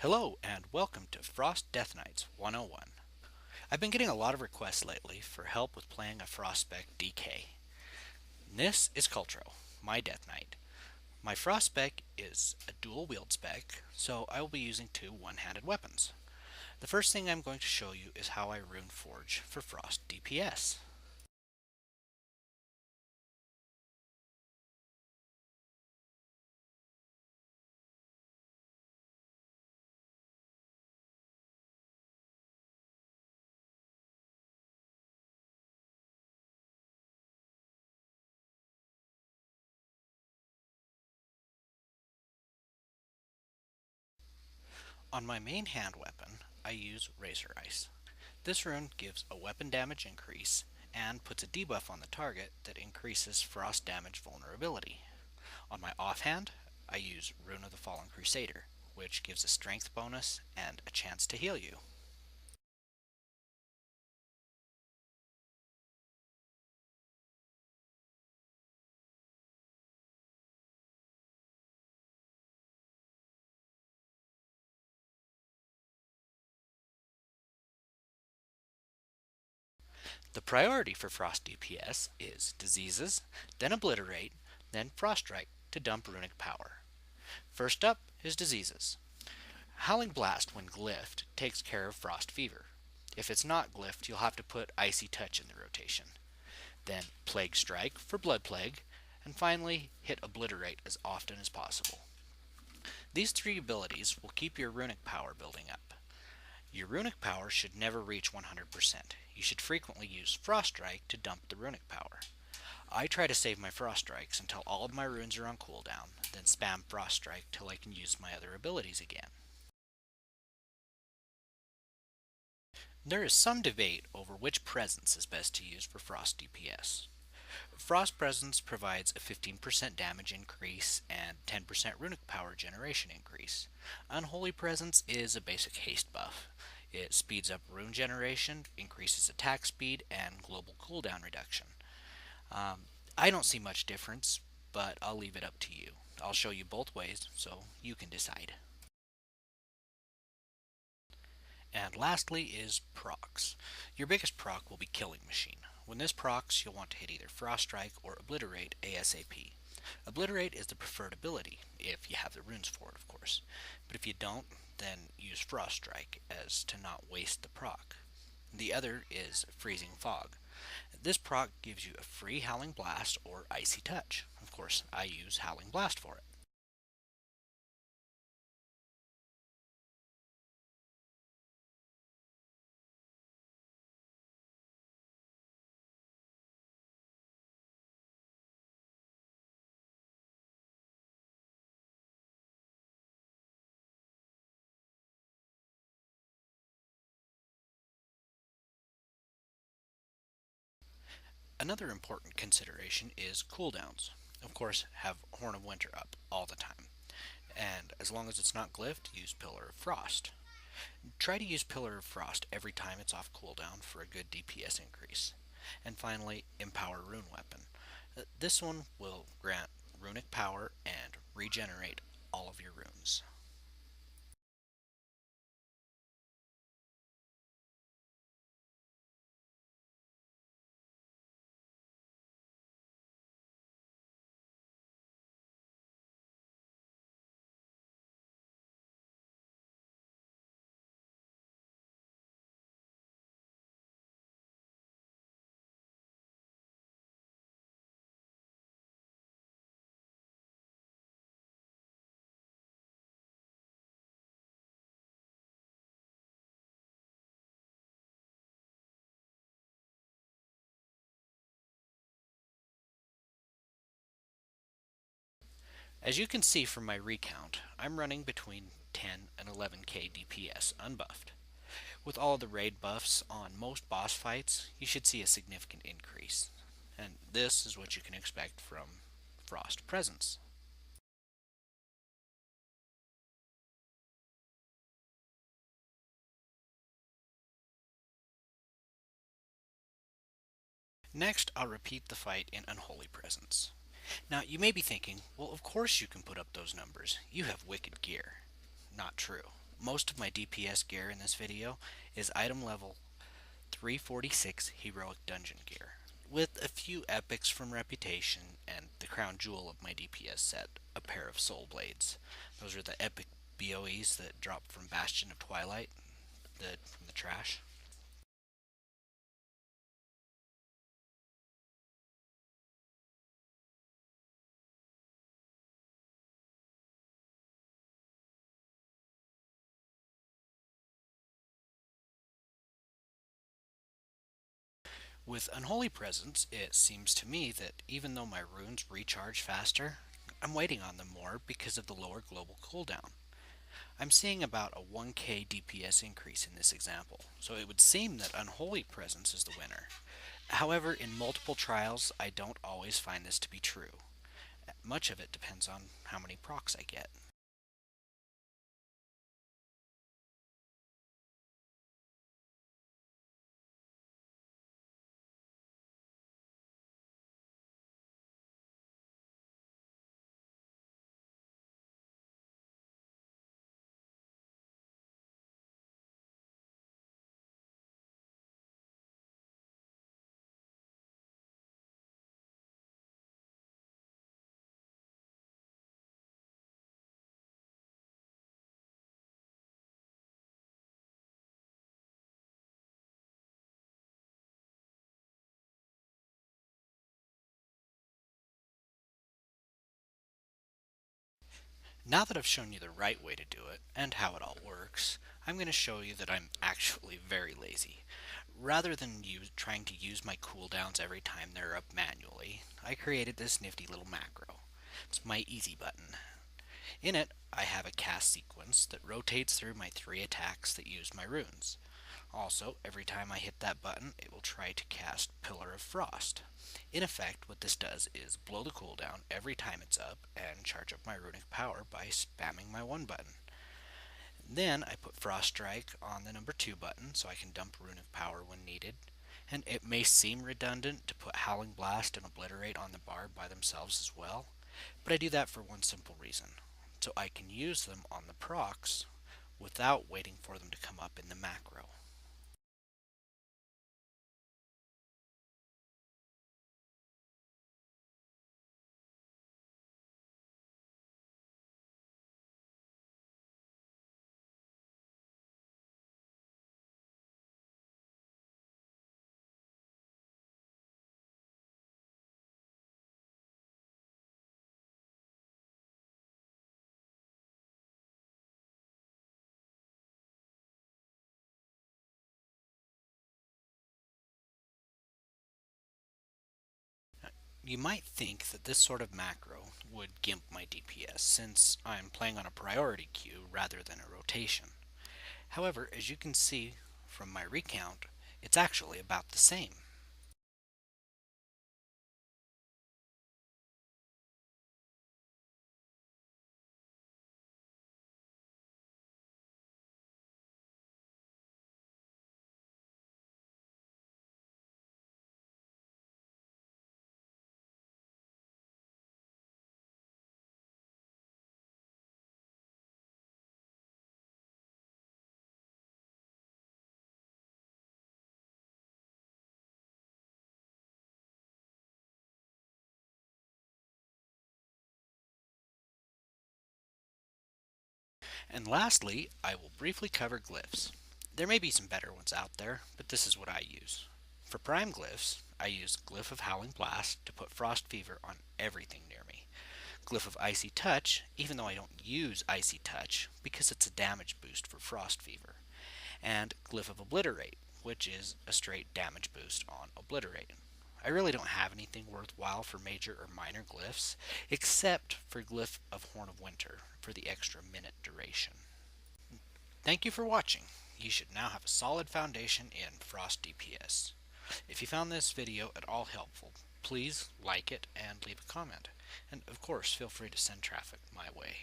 Hello and welcome to Frost Death Knights 101. I've been getting a lot of requests lately for help with playing a Frost spec DK. This is Cultro, my Death Knight. My Frost spec is a dual wield spec, so I will be using two one-handed weapons. The first thing I'm going to show you is how I rune forge for Frost DPS. On my main hand weapon, I use Razor Ice. This rune gives a weapon damage increase and puts a debuff on the target that increases frost damage vulnerability. On my offhand, I use Rune of the Fallen Crusader, which gives a strength bonus and a chance to heal you. The priority for Frost DPS is Diseases, then Obliterate, then Froststrike to dump runic power. First up is Diseases. Howling Blast, when glyphed, takes care of Frost Fever. If it's not glyphed, you'll have to put Icy Touch in the rotation. Then Plague Strike for Blood Plague, and finally hit Obliterate as often as possible. These three abilities will keep your runic power building up. Your runic power should never reach 100%. You should frequently use Frost Strike to dump the runic power. I try to save my Frost Strikes until all of my runes are on cooldown, then spam Frost Strike till I can use my other abilities again. There is some debate over which presence is best to use for Frost DPS. Frost Presence provides a 15% damage increase and 10% runic power generation increase. Unholy Presence is a basic haste buff. It speeds up rune generation, increases attack speed, and global cooldown reduction. I don't see much difference, but I'll leave it up to you. I'll show you both ways so you can decide. And lastly is procs. Your biggest proc will be Killing Machine. When this procs, you'll want to hit either Frost Strike or Obliterate ASAP. Obliterate is the preferred ability, if you have the runes for it, of course. But if you don't, then use Frost Strike, as to not waste the proc. The other is Freezing Fog. This proc gives you a free Howling Blast or Icy Touch. Of course, I use Howling Blast for it. Another important consideration is cooldowns. Of course, have Horn of Winter up all the time. And as long as it's not glyphed, use Pillar of Frost. Try to use Pillar of Frost every time it's off cooldown for a good DPS increase. And finally, Empower Rune Weapon. This one will grant runic power and regenerate all of your runes. As you can see from my recount, I'm running between 10 and 11k DPS unbuffed. With all of the raid buffs on most boss fights, you should see a significant increase. And this is what you can expect from Frost Presence. Next, I'll repeat the fight in Unholy Presence. Now, you may be thinking, well, of course you can put up those numbers. You have wicked gear. Not true. Most of my DPS gear in this video is item level 346 heroic dungeon gear, with a few epics from Reputation and the crown jewel of my DPS set, a pair of soul blades. Those are the epic BOEs that drop from Bastion of Twilight, from the trash. With Unholy Presence, it seems to me that even though my runes recharge faster, I'm waiting on them more because of the lower global cooldown. I'm seeing about a 1k DPS increase in this example, so it would seem that Unholy Presence is the winner. However, in multiple trials, I don't always find this to be true. Much of it depends on how many procs I get. Now that I've shown you the right way to do it, and how it all works, I'm going to show you that I'm actually very lazy. Rather than trying to use my cooldowns every time they're up manually, I created this nifty little macro. It's my easy button. In it, I have a cast sequence that rotates through my 3 attacks that use my runes. Also, every time I hit that button, it will try to cast Pillar of Frost. In effect, what this does is blow the cooldown every time it's up and charge up my runic power by spamming my 1 button. Then I put Frost Strike on the number 2 button so I can dump runic power when needed. And it may seem redundant to put Howling Blast and Obliterate on the bar by themselves as well, but I do that for one simple reason. So I can use them on the procs without waiting for them to come up in the macro. You might think that this sort of macro would gimp my DPS since I'm playing on a priority queue rather than a rotation. However, as you can see from my recount, it's actually about the same. And lastly, I will briefly cover glyphs. There may be some better ones out there, but this is what I use. For prime glyphs, I use Glyph of Howling Blast to put Frost Fever on everything near me. Glyph of Icy Touch, even though I don't use Icy Touch, because it's a damage boost for Frost Fever. And Glyph of Obliterate, which is a straight damage boost on Obliterate. I really don't have anything worthwhile for major or minor glyphs, except for Glyph of Horn of Winter for the extra minute duration. Thank you for watching. You should now have a solid foundation in Frost DPS. If you found this video at all helpful, please like it and leave a comment. And of course, feel free to send traffic my way.